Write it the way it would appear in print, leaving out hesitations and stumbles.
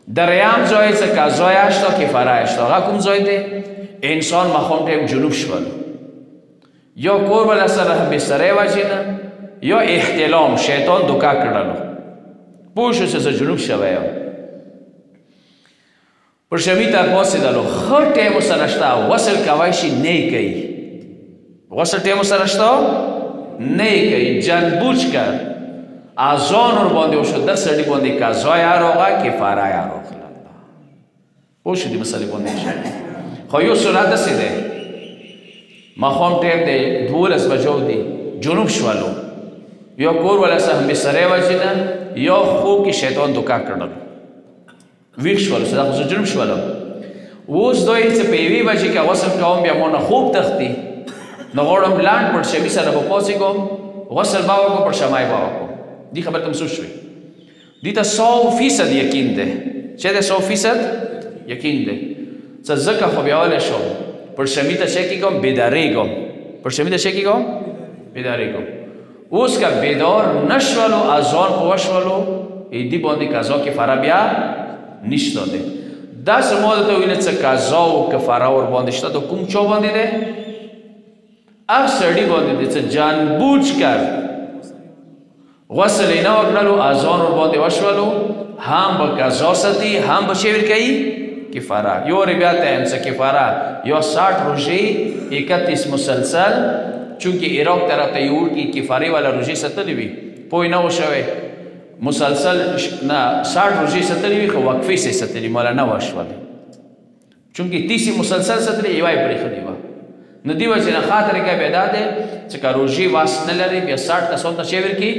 دریم ځای څه قضایش تا کفارهش تا هغه کوم ځای دی انسان مخام ټیم جنوب شول یا کور بل سره بسترې وجینه یا احتلام شیطان دوکا کړلو پوه شو چې جنوب شوی یم پر شمی تر پاسېدلو ښه ټیم سره شته وصل کوی شي نه یې کوي وصل ټیم سره شته نه یې کوي جنبوج کرد آزان ور باندې وشو د سړي باندې قضا یا راغله کفاره یا راغله پوه شو دې مسلې باندې خو یو صورت داسې دی ماښام ټیم دی 12 بجو دی جنوب شولو یا کور والا سره بسترې وجینه یا خوب کې شیطان دوکا کړل ویښ شولو چې دا خو جنوب شولو اوس دوی چې په یوې بجې کې غسل کوم بیا مو نه خوب تختی نو غواړم لاند پر شمی سره به پاڅېږم غسل به وکړم پر شمای به وکړم دې خبره ته محسوس شوې دې ته 100% یقین دی چې دی 100% یقین دی څه ځکه خو بیا ولی شم پر شمی ته څه کېږم بیدارېږم پر شمی ته څه کېږم بیدارېږم اوس که بیدار نشولو اذان په وشولو دې باندې قضا کفاره بیا نشته دی داسې ما درته ویلې څه قضا او کفاره ور باندې شته د کوم چا باندې دی هغه سړي باندې دی چې جانبوج کرد غسل یې نه وکړلو اذان ور باندې وشولو هم به قضا ساتي هم به څه ورکوي کفاره یو روایت ہے څه کفاره یا 60 روزې 31 مسلسل چونکه عراق طرف ته یور کی کفاره والا روزې ستلې وي پوه نه وشوي مسلسل نه 60 روزې ستلې وي خو وقفې سه ستلې مولا نه وشولې چونکه 30 مسلسل ستلې یوای پرې خدي وا نو دی وجه نه خاطر کې پیدا ده چې کا روزې واس نه لري بیا 60 تا 100 تا شی ورکی